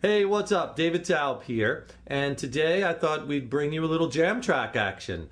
Hey, what's up? David Taub here, and today I thought we'd bring you a little jam track action.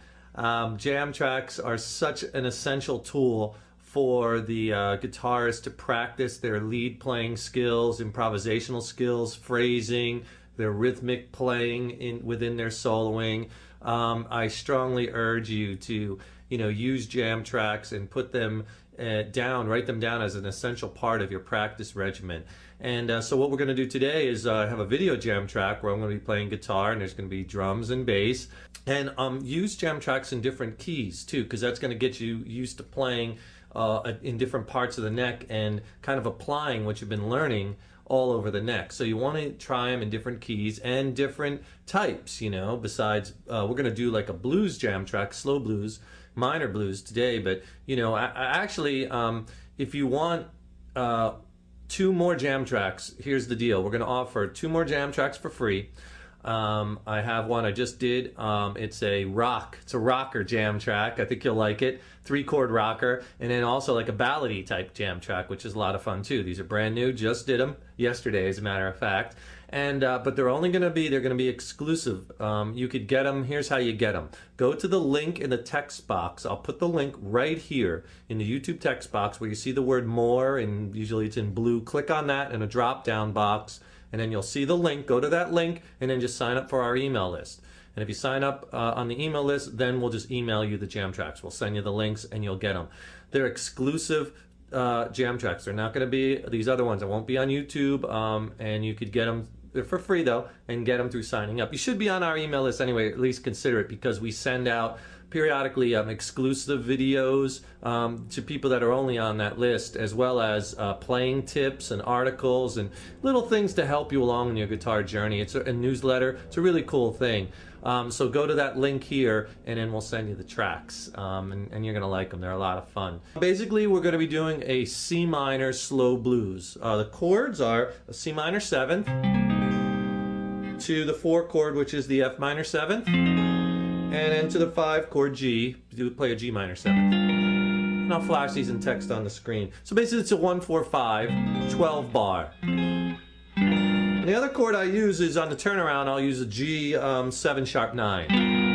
Jam tracks are such an essential tool for the guitarist to practice their lead playing skills, improvisational skills, phrasing, their rhythmic playing within their soloing. I strongly urge you to, use jam tracks and put them write them down as an essential part of your practice regimen. And so what we're going to do today is have a video jam track where I'm going to be playing guitar and there's going to be drums and bass. And use jam tracks in different keys too, because that's going to get you used to playing in different parts of the neck and kind of applying what you've been learning all over the neck. So you want to try them in different keys and different types, besides we're going to do like a blues jam track, slow blues, minor blues today. But actually if you want two more jam tracks, here's the deal. We're going to offer two more jam tracks for free. I have one I just did. It's a rocker jam track. I think you'll like it. 3-chord rocker, and then also like a ballady type jam track, which is a lot of fun too. These are brand new. Just did them yesterday, as a matter of fact. And but they're going to be exclusive. You could get them. Here's how you get them. Go to the link in the text box. I'll put the link right here in the YouTube text box where you see the word more, and usually it's in blue. Click on that in a drop down box, and then you'll see the link. Go to that link and then just sign up for our email list. And if you sign up on the email list, then we'll just email you the jam tracks. We'll send you the links and you'll get them. They're exclusive jam tracks. They're not going to be these other ones. It won't be on YouTube, and you could get them. They're for free though, and get them through signing up. You should be on our email list anyway, at least consider it, because we send out periodically exclusive videos to people that are only on that list, as well as playing tips and articles and little things to help you along in your guitar journey. It's a newsletter. It's a really cool thing. So go to that link here and then we'll send you the tracks, and you're gonna like them. They're a lot of fun. Basically, we're gonna be doing a C minor slow blues. The chords are a C minor 7th to the 4 chord, which is the F minor 7th, and then to the 5 chord G, you play a G minor 7th. And I'll flash these in text on the screen. So basically it's a 1-4-5, 12 bar. And the other chord I use is on the turnaround, I'll use a G 7 sharp 9.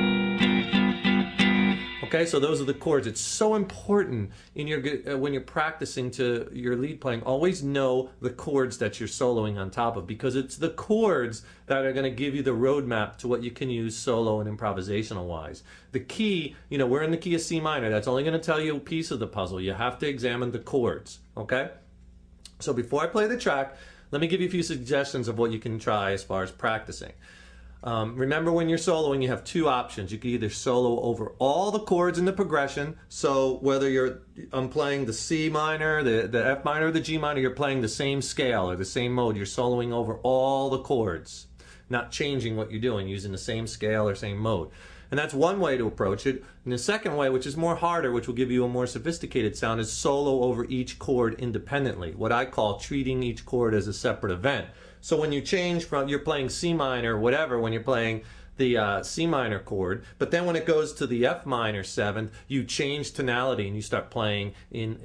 Okay, so those are the chords. It's so important in your when you're practicing to your lead playing, always know the chords that you're soloing on top of, because it's the chords that are going to give you the roadmap to what you can use solo and improvisational wise. The key, we're in the key of C minor. That's only going to tell you a piece of the puzzle. You have to examine the chords, okay? So before I play the track, let me give you a few suggestions of what you can try as far as practicing. Remember, when you're soloing, you have two options. You can either solo over all the chords in the progression. So whether I'm playing the C minor, the F minor, or the G minor, you're playing the same scale or the same mode. You're soloing over all the chords, not changing what you're doing, using the same scale or same mode. And that's one way to approach it. And the second way, which is more harder, which will give you a more sophisticated sound, is solo over each chord independently. What I call treating each chord as a separate event. So when you change from, you're playing C minor, whatever, when you're playing the C minor chord, but then when it goes to the F minor 7th, you change tonality and you start playing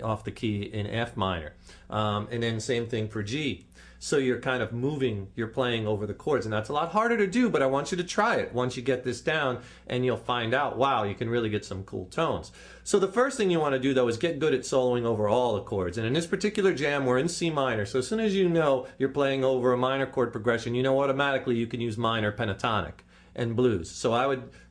off the key in F minor. And then same thing for G. So you're kind of moving, you're playing over the chords, and that's a lot harder to do, but I want you to try it once you get this down, and you'll find out, wow, you can really get some cool tones. So the first thing you want to do though is get good at soloing over all the chords. And in this particular jam, we're in C minor, so as soon as you know you're playing over a minor chord progression, you know automatically you can use minor pentatonic and blues. So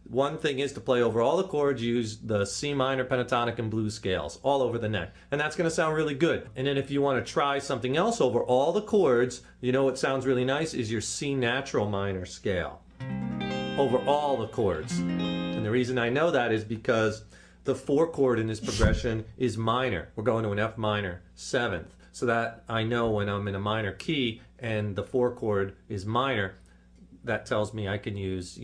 one thing is to play over all the chords, use the C minor, pentatonic, and blues scales all over the neck. And that's going to sound really good. And then if you want to try something else over all the chords, what sounds really nice is your C natural minor scale over all the chords. And the reason I know that is because the 4 chord in this progression is minor. We're going to an F minor 7th. So that I know when I'm in a minor key and the 4 chord is minor, that tells me I can use,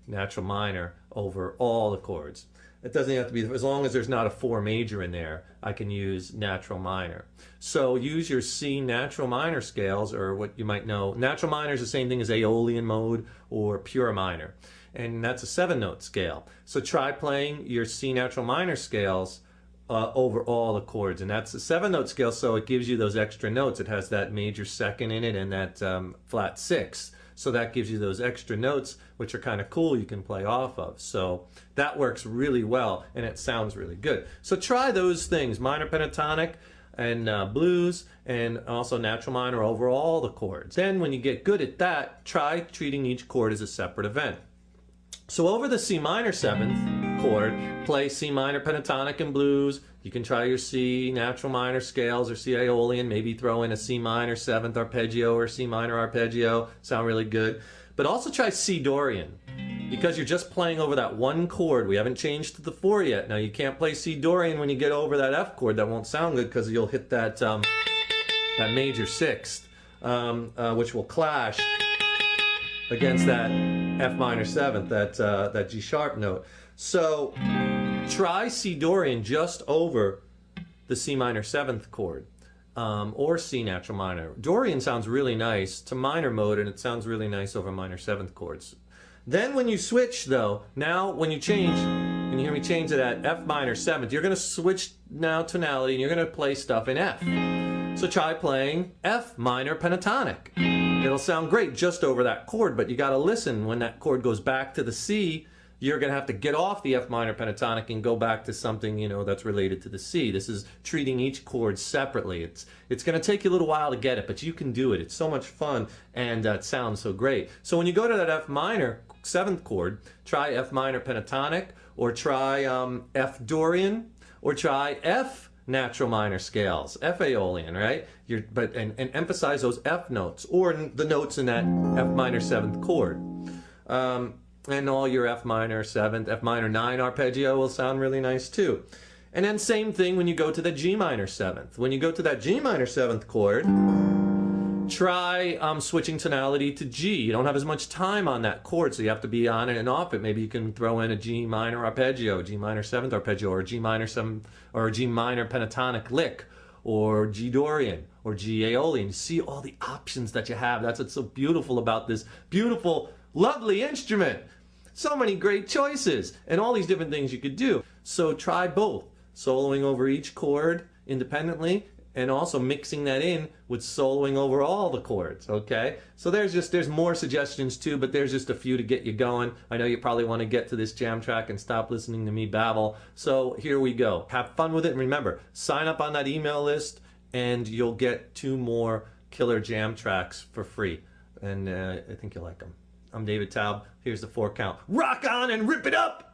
natural minor over all the chords. It doesn't have to be, as long as there's not a 4 major in there, I can use natural minor. So use your C natural minor scales, or what you might know. Natural minor is the same thing as Aeolian mode or pure minor. And that's a 7-note scale. So try playing your C natural minor scales over all the chords, and that's a 7-note scale, so it gives you those extra notes. It has that major second in it and that flat sixth, so that gives you those extra notes, which are kind of cool, you can play off of. So that works really well, and it sounds really good. So try those things, minor pentatonic and blues, and also natural minor over all the chords. Then when you get good at that, try treating each chord as a separate event. So over the C minor 7th chord, play C minor pentatonic and blues. You can try your C natural minor scales or C Aeolian, maybe throw in a C minor 7th arpeggio or C minor arpeggio, sound really good. But also try C Dorian, because you're just playing over that one chord. We haven't changed to the 4 yet. Now you can't play C Dorian when you get over that F chord. That won't sound good because you'll hit that, that major 6th, which will clash against that F minor 7th, that G sharp note. So try C Dorian just over the C minor 7th chord, or C natural minor. Dorian sounds really nice to minor mode, and it sounds really nice over minor 7th chords. Then when you switch though, now when you change, and you hear me change to that F minor 7th, you're going to switch now tonality, and you're going to play stuff in F. So try playing F minor pentatonic. It'll sound great just over that chord, but you got to listen when that chord goes back to the C. You're going to have to get off the F minor pentatonic and go back to something, you know, that's related to the C. This is treating each chord separately. It's going to take you a little while to get it, but you can do it. It's so much fun, and it sounds so great. So when you go to that F minor 7th chord, try F minor pentatonic, or try F Dorian, or try F natural minor scales, F Aeolian, right? And emphasize those F notes, or the notes in that F minor 7th chord. And all your F minor 7th, F minor 9 arpeggio will sound really nice too. And then same thing when you go to the G minor 7th. When you go to that G minor 7th chord, try switching tonality to G. You don't have as much time on that chord, so you have to be on it and off it. Maybe you can throw in a G minor arpeggio, G minor 7th arpeggio, or G minor 7, or a G minor pentatonic lick, or G Dorian, or G Aeolian. You see all the options that you have. That's what's so beautiful about this beautiful, lovely instrument. So many great choices, and all these different things you could do. So try both, soloing over each chord independently, and also mixing that in with soloing over all the chords, okay? So there's more suggestions too, but there's just a few to get you going. I know you probably want to get to this jam track and stop listening to me babble. So here we go. Have fun with it, and remember, sign up on that email list, and you'll get 2 more killer jam tracks for free. And I think you'll like them. I'm David Taub. Here's the 4 count. Rock on and rip it up!